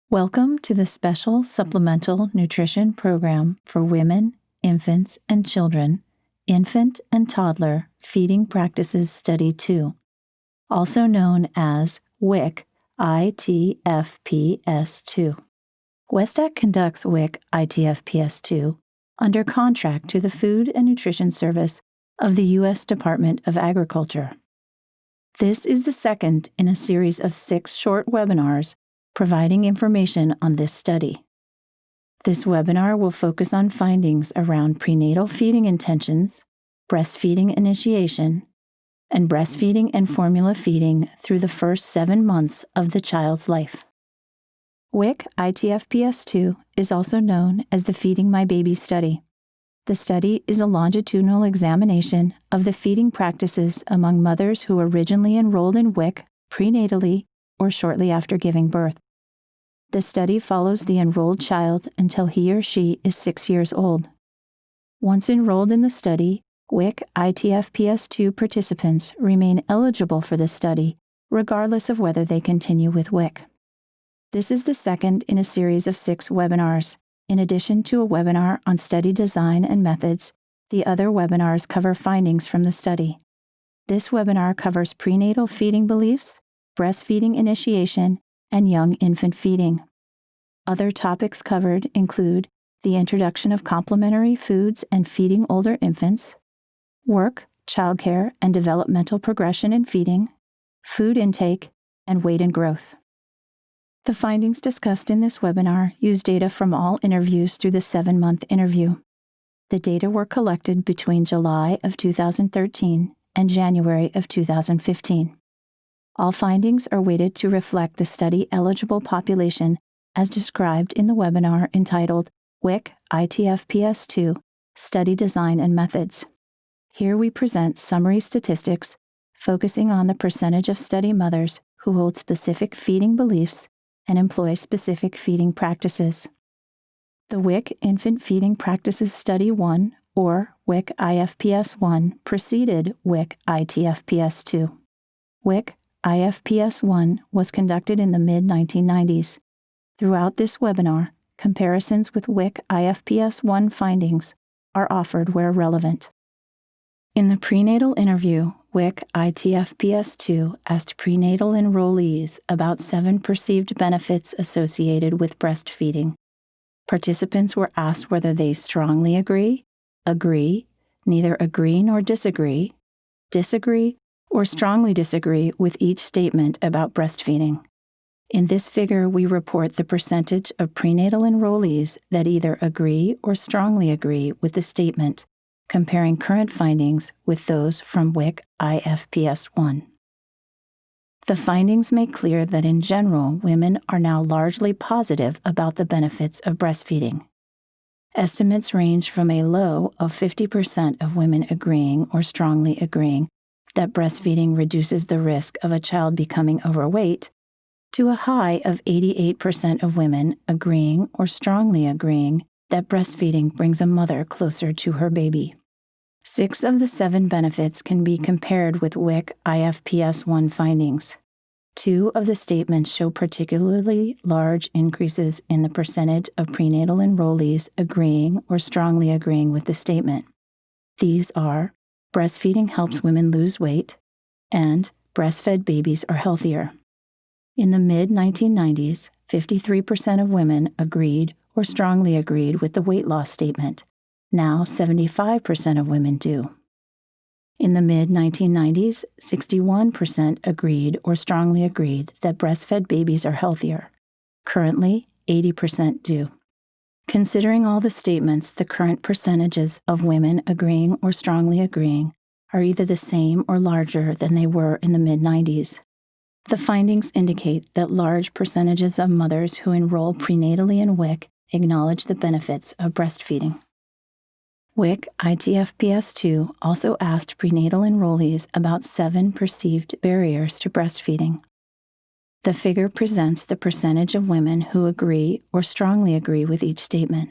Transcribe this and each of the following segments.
Welcome to the Special Supplemental Nutrition Program for Women, Infants, and Children, Infant and Toddler Feeding Practices Study 2, also known as WIC ITFPS 2. WESTAC conducts WIC ITFPS 2 under contract to the Food and Nutrition Service of the U.S. Department of Agriculture. This is the second in a series of 6 short webinars providing information on this study. This webinar will focus on findings around prenatal feeding intentions, breastfeeding initiation, and breastfeeding and formula feeding through the first 7 months of the child's life. WIC ITFPS 2 is also known as the Feeding My Baby study. The study is a longitudinal examination of the feeding practices among mothers who originally enrolled in WIC prenatally or shortly after giving birth. The study follows the enrolled child until he or she is 6 years old. Once enrolled in the study, WIC ITFPS 2 participants remain eligible for the study, regardless of whether they continue with WIC. This is the second in a series of 6 webinars. In addition to a webinar on study design and methods, the other webinars cover findings from the study. This webinar covers prenatal feeding beliefs, breastfeeding initiation, and young infant feeding. Other topics covered include the introduction of complementary foods and feeding older infants, work, childcare, and developmental progression in feeding, food intake, and weight and growth. The findings discussed in this webinar use data from all interviews through the 7-month interview. The data were collected between July of 2013 and January of 2015. All findings are weighted to reflect the study-eligible population as described in the webinar entitled WIC ITFPS 2 Study Design and Methods. Here we present summary statistics focusing on the percentage of study mothers who hold specific feeding beliefs and employ specific feeding practices. The WIC Infant Feeding Practices Study 1, or WIC IFPS 1, preceded WIC ITFPS 2. WIC IFPS 1 was conducted in the mid-1990s. Throughout this webinar, comparisons with WIC IFPS 1 findings are offered where relevant. In the prenatal interview, WIC ITFPS 2 asked prenatal enrollees about 7 perceived benefits associated with breastfeeding. Participants were asked whether they strongly agree, neither agree nor disagree, or strongly disagree with each statement about breastfeeding. In this figure, we report the percentage of prenatal enrollees that either agree or strongly agree with the statement, comparing current findings with those from WIC IFPS 1. The findings make clear that in general, women are now largely positive about the benefits of breastfeeding. Estimates range from a low of 50% of women agreeing or strongly agreeing that breastfeeding reduces the risk of a child becoming overweight, to a high of 88% of women agreeing or strongly agreeing that breastfeeding brings a mother closer to her baby. 6 of the 7 benefits can be compared with WIC IFPS 1 findings. 2 of the statements show particularly large increases in the percentage of prenatal enrollees agreeing or strongly agreeing with the statement. These are breastfeeding helps women lose weight, and breastfed babies are healthier. In the mid-1990s, 53% of women agreed or strongly agreed with the weight loss statement. Now 75% of women do. In the mid-1990s, 61% agreed or strongly agreed that breastfed babies are healthier. Currently, 80% do. Considering all the statements, the current percentages of women agreeing or strongly agreeing are either the same or larger than they were in the mid-90s. The findings indicate that large percentages of mothers who enroll prenatally in WIC acknowledge the benefits of breastfeeding. WIC ITFPS 2 also asked prenatal enrollees about 7 perceived barriers to breastfeeding. The figure presents the percentage of women who agree or strongly agree with each statement.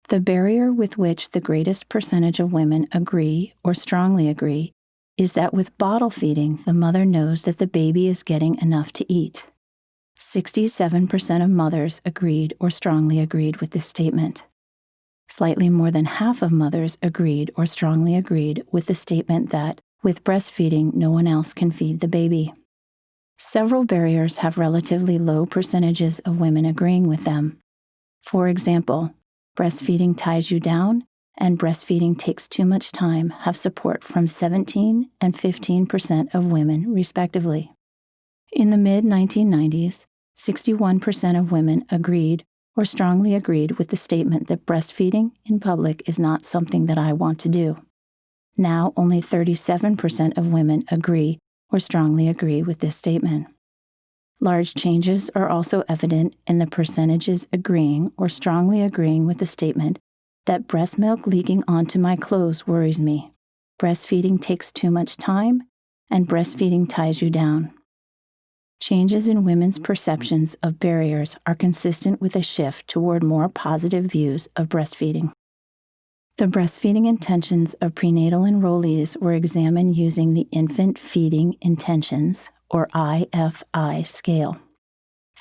The barrier with which the greatest percentage of women agree or strongly agree is that with bottle feeding, the mother knows that the baby is getting enough to eat. 67% of mothers agreed or strongly agreed with this statement. Slightly more than half of mothers agreed or strongly agreed with the statement that, with breastfeeding, no one else can feed the baby. Several barriers have relatively low percentages of women agreeing with them. For example, breastfeeding ties you down and breastfeeding takes too much time have support from 17% and 15% of women, respectively. In the mid-1990s, 61% of women agreed or strongly agreed with the statement that breastfeeding in public is not something that I want to do. Now, only 37% of women agree or strongly agree with this statement. Large changes are also evident in the percentages agreeing or strongly agreeing with the statement that breast milk leaking onto my clothes worries me, breastfeeding takes too much time, and breastfeeding ties you down. Changes in women's perceptions of barriers are consistent with a shift toward more positive views of breastfeeding. The breastfeeding intentions of prenatal enrollees were examined using the Infant Feeding Intentions, or IFI scale.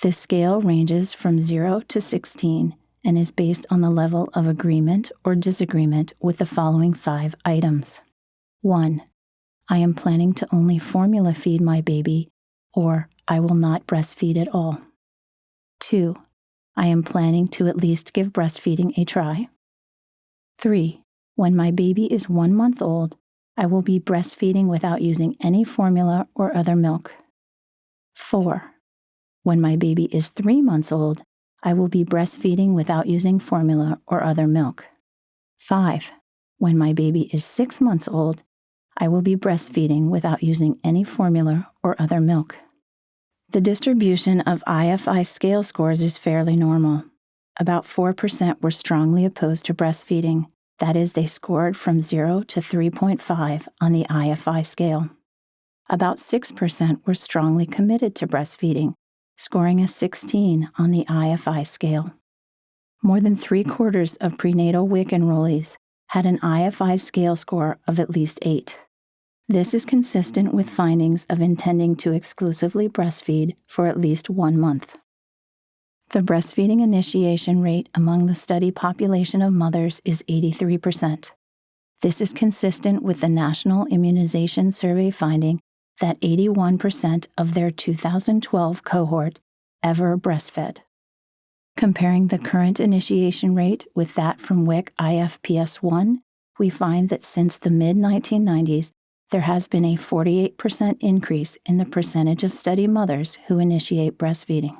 This scale ranges from 0 to 16 and is based on the level of agreement or disagreement with the following 5 items. 1. I am planning to only formula feed my baby, or I will not breastfeed at all. 2. I am planning to at least give breastfeeding a try. 3. When my baby is 1 month old, I will be breastfeeding without using any formula or other milk. 4. When my baby is 3 months old, I will be breastfeeding without using formula or other milk. 5. When my baby is 6 months old, I will be breastfeeding without using any formula or other milk. The distribution of IFI scale scores is fairly normal. About 4% were strongly opposed to breastfeeding. That is, they scored from 0 to 3.5 on the IFI scale. About 6% were strongly committed to breastfeeding, scoring a 16 on the IFI scale. More than 3/4 of prenatal WIC enrollees had an IFI scale score of at least 8. This is consistent with findings of intending to exclusively breastfeed for at least 1 month. The breastfeeding initiation rate among the study population of mothers is 83%. This is consistent with the National Immunization Survey finding that 81% of their 2012 cohort ever breastfed. Comparing the current initiation rate with that from WIC IFPS 1, we find that since the mid-1990s, there has been a 48% increase in the percentage of study mothers who initiate breastfeeding.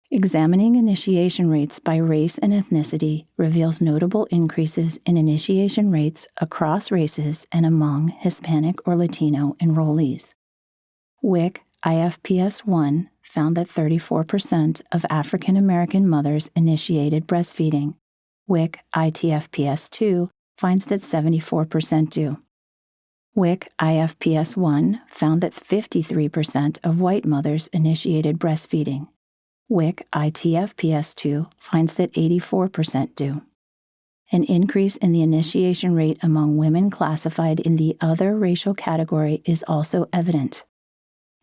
Examining initiation rates by race and ethnicity reveals notable increases in initiation rates across races and among Hispanic or Latino enrollees. WIC IFPS 1 found that 34% of African American mothers initiated breastfeeding. WIC ITFPS 2 finds that 74% do. WIC IFPS 1 found that 53% of white mothers initiated breastfeeding. WIC ITFPS 2 finds that 84% do. An increase in the initiation rate among women classified in the other racial category is also evident.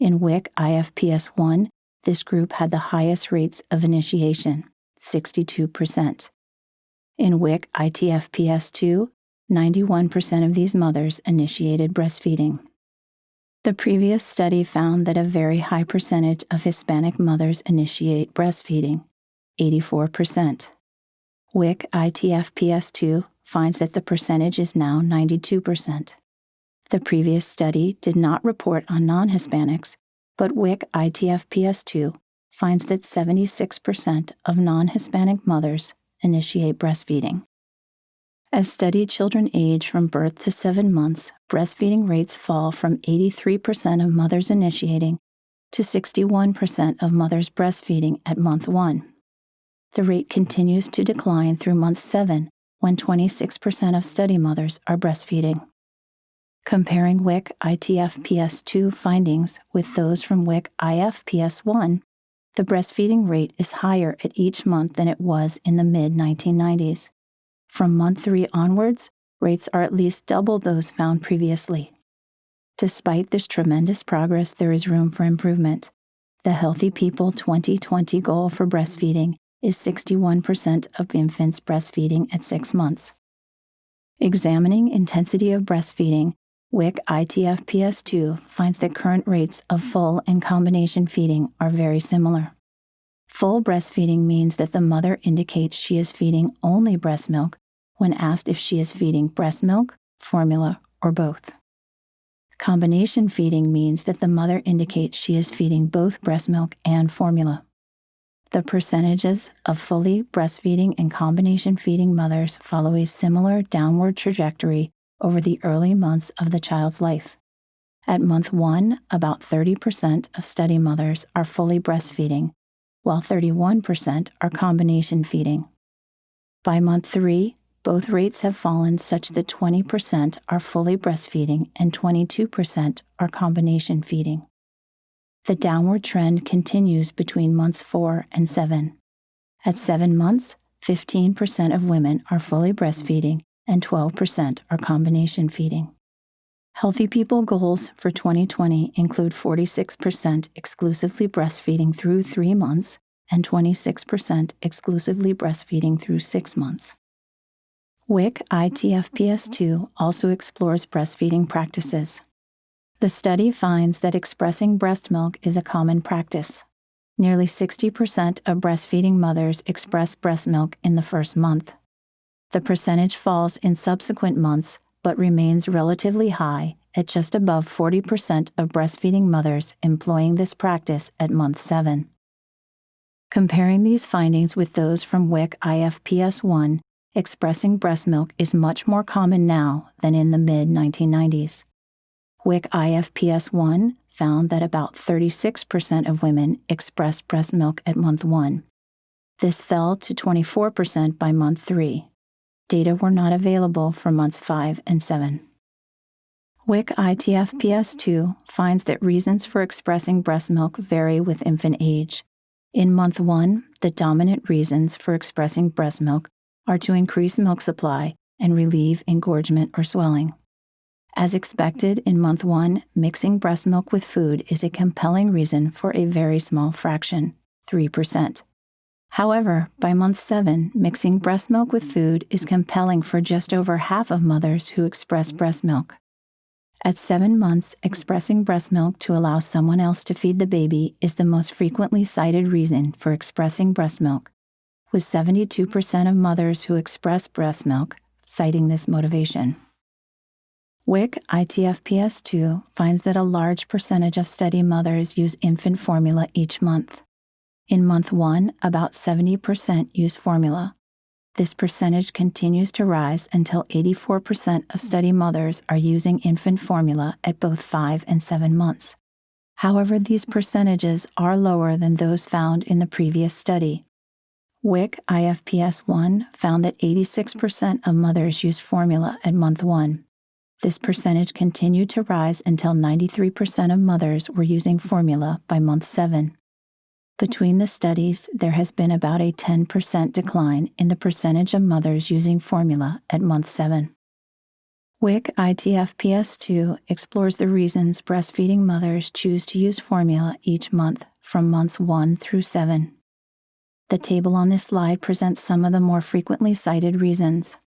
In WIC IFPS 1, this group had the highest rates of initiation, 62%. In WIC ITFPS 2, 91% of these mothers initiated breastfeeding. The previous study found that a very high percentage of Hispanic mothers initiate breastfeeding, 84%. WIC ITFPS 2 finds that the percentage is now 92%. The previous study did not report on non-Hispanics, but WIC ITFPS 2 finds that 76% of non-Hispanic mothers initiate breastfeeding. As studied children age from birth to 7 months, breastfeeding rates fall from 83% of mothers initiating to 61% of mothers breastfeeding at month 1. The rate continues to decline through month 7, when 26% of study mothers are breastfeeding. Comparing WIC ITFPS 2 findings with those from WIC IFPS 1, the breastfeeding rate is higher at each month than it was in the mid-1990s. From month 3 onwards, rates are at least double those found previously. Despite this tremendous progress, there is room for improvement. The Healthy People 2020 goal for breastfeeding is 61% of infants breastfeeding at 6 months. Examining intensity of breastfeeding, WIC ITFPS2 finds that current rates of full and combination feeding are very similar. Full breastfeeding means that the mother indicates she is feeding only breast milk when asked if she is feeding breast milk, formula, or both. Combination feeding means that the mother indicates she is feeding both breast milk and formula. The percentages of fully breastfeeding and combination feeding mothers follow a similar downward trajectory over the early months of the child's life. At month 1, about 30% of study mothers are fully breastfeeding, while 31% are combination feeding. By month 3, both rates have fallen such that 20% are fully breastfeeding and 22% are combination feeding. The downward trend continues between months 4 and 7. At 7 months, 15% of women are fully breastfeeding and 12% are combination feeding. Healthy People goals for 2020 include 46% exclusively breastfeeding through 3 months and 26% exclusively breastfeeding through 6 months. WIC ITFPS2 also explores breastfeeding practices. The study finds that expressing breast milk is a common practice. Nearly 60% of breastfeeding mothers express breast milk in the first month. The percentage falls in subsequent months but remains relatively high at just above 40% of breastfeeding mothers employing this practice at month 7. Comparing these findings with those from WIC IFPS1, expressing breast milk is much more common now than in the mid-1990s. WIC IFPS1 found that about 36% of women expressed breast milk at month 1. This fell to 24% by month 3. Data were not available for months 5 and 7. WIC ITFPS2 finds that reasons for expressing breast milk vary with infant age. In month 1, the dominant reasons for expressing breast milk are to increase milk supply and relieve engorgement or swelling. As expected in month 1, mixing breast milk with food is a compelling reason for a very small fraction, 3%. However, by month 7, mixing breast milk with food is compelling for just over half of mothers who express breast milk. At 7 months, expressing breast milk to allow someone else to feed the baby is the most frequently cited reason for expressing breast milk, with 72% of mothers who express breast milk citing this motivation. WIC ITFPS2 finds that a large percentage of study mothers use infant formula each month. In month 1, about 70% use formula. This percentage continues to rise until 84% of study mothers are using infant formula at both 5 and 7 months. However, these percentages are lower than those found in the previous study. WIC IFPS1 found that 86% of mothers use formula at month 1. This percentage continued to rise until 93% of mothers were using formula by month 7. Between the studies, there has been about a 10% decline in the percentage of mothers using formula at month 7. WIC ITFPS2 explores the reasons breastfeeding mothers choose to use formula each month from months 1 through 7. The table on this slide presents some of the more frequently cited reasons.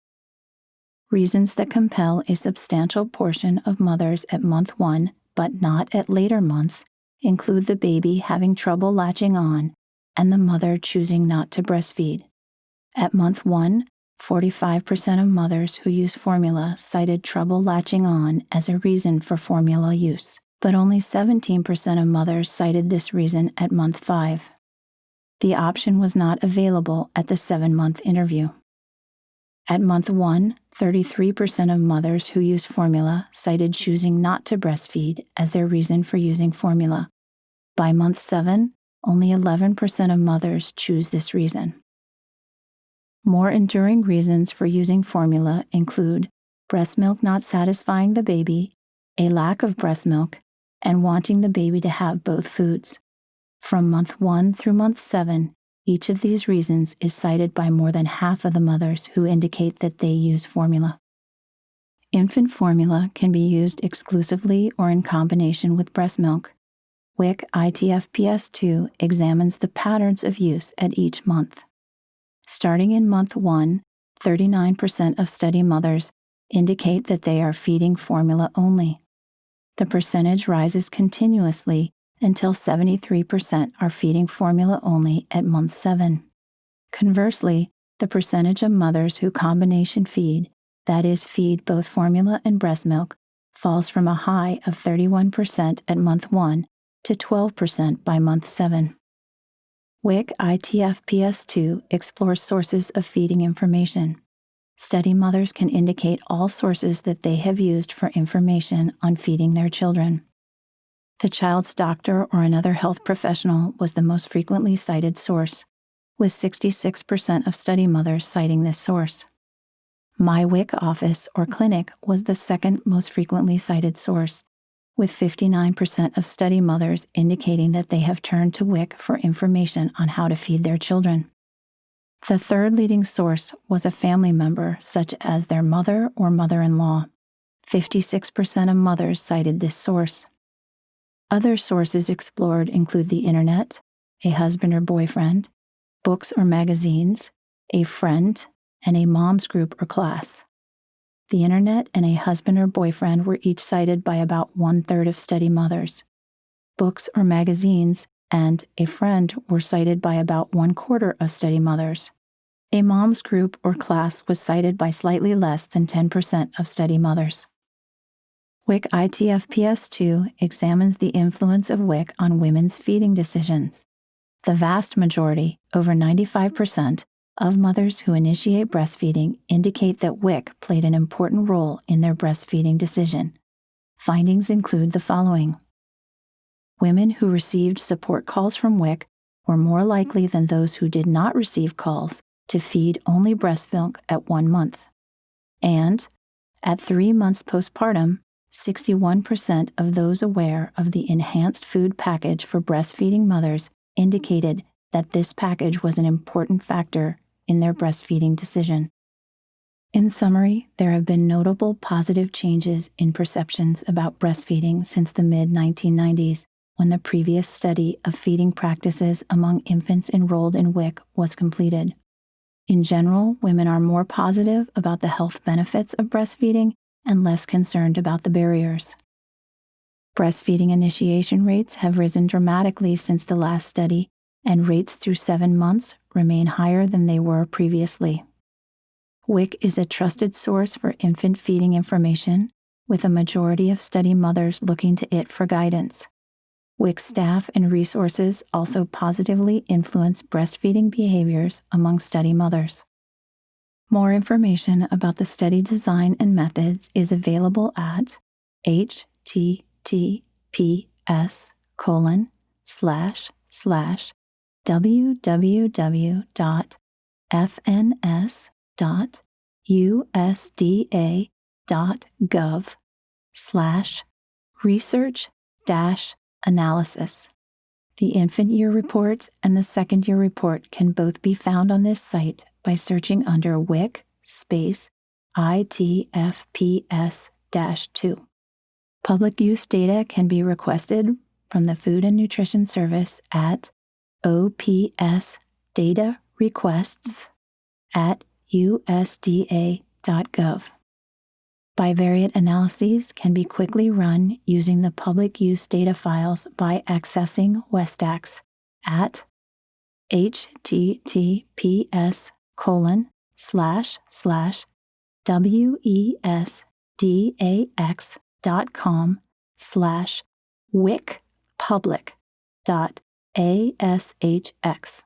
Reasons that compel a substantial portion of mothers at month 1, but not at later months, include the baby having trouble latching on and the mother choosing not to breastfeed. At month 1, 45% of mothers who use formula cited trouble latching on as a reason for formula use, but only 17% of mothers cited this reason at month 5. The option was not available at the 7-month interview. At month 1, 33% of mothers who use formula cited choosing not to breastfeed as their reason for using formula. By month 7, only 11% of mothers choose this reason. More enduring reasons for using formula include breast milk not satisfying the baby, a lack of breast milk, and wanting the baby to have both foods. From month 1 through month 7, each of these reasons is cited by more than half of the mothers who indicate that they use formula. Infant formula can be used exclusively or in combination with breast milk. WIC ITFPS2 examines the patterns of use at each month. Starting in month 1, 39% of study mothers indicate that they are feeding formula only. The percentage rises continuously until 73% are feeding formula only at month 7. Conversely, the percentage of mothers who combination feed, that is, feed both formula and breast milk, falls from a high of 31% at month 1 to 12% by month 7. WIC ITFPS2 explores sources of feeding information. Study mothers can indicate all sources that they have used for information on feeding their children. The child's doctor or another health professional was the most frequently cited source, with 66% of study mothers citing this source. My WIC office or clinic was the second most frequently cited source, with 59% of study mothers indicating that they have turned to WIC for information on how to feed their children. The third leading source was a family member, such as their mother or mother-in-law. 56% of mothers cited this source. Other sources explored include the internet, a husband or boyfriend, books or magazines, a friend, and a mom's group or class. The internet and a husband or boyfriend were each cited by about 1/3 of study mothers. Books or magazines and a friend were cited by about 1/4 of study mothers. A mom's group or class was cited by slightly less than 10% of study mothers. WIC ITFPS2 examines the influence of WIC on women's feeding decisions. The vast majority, over 95%, of mothers who initiate breastfeeding indicate that WIC played an important role in their breastfeeding decision. Findings include the following. Women who received support calls from WIC were more likely than those who did not receive calls to feed only breast milk at 1 month. And, at 3 months postpartum, 61% of those aware of the enhanced food package for breastfeeding mothers indicated that this package was an important factor in their breastfeeding decision. In summary, there have been notable positive changes in perceptions about breastfeeding since the mid-1990s, when the previous study of feeding practices among infants enrolled in WIC was completed. In general, women are more positive about the health benefits of breastfeeding and less concerned about the barriers. Breastfeeding initiation rates have risen dramatically since the last study, and rates through 7 months remain higher than they were previously. WIC is a trusted source for infant feeding information, with a majority of study mothers looking to it for guidance. WIC staff and resources also positively influence breastfeeding behaviors among study mothers. More information about the study design and methods is available at https://www.fns.usda.gov/research-analysis. The infant year report and the second year report can both be found on this site by searching under WIC space ITFPS-2. Public use data can be requested from the Food and Nutrition Service at opsdatarequests@usda.gov. Bivariate analyses can be quickly run using the public use data files by accessing WESTAX at https://wesdax.com/wicpublic.ashx.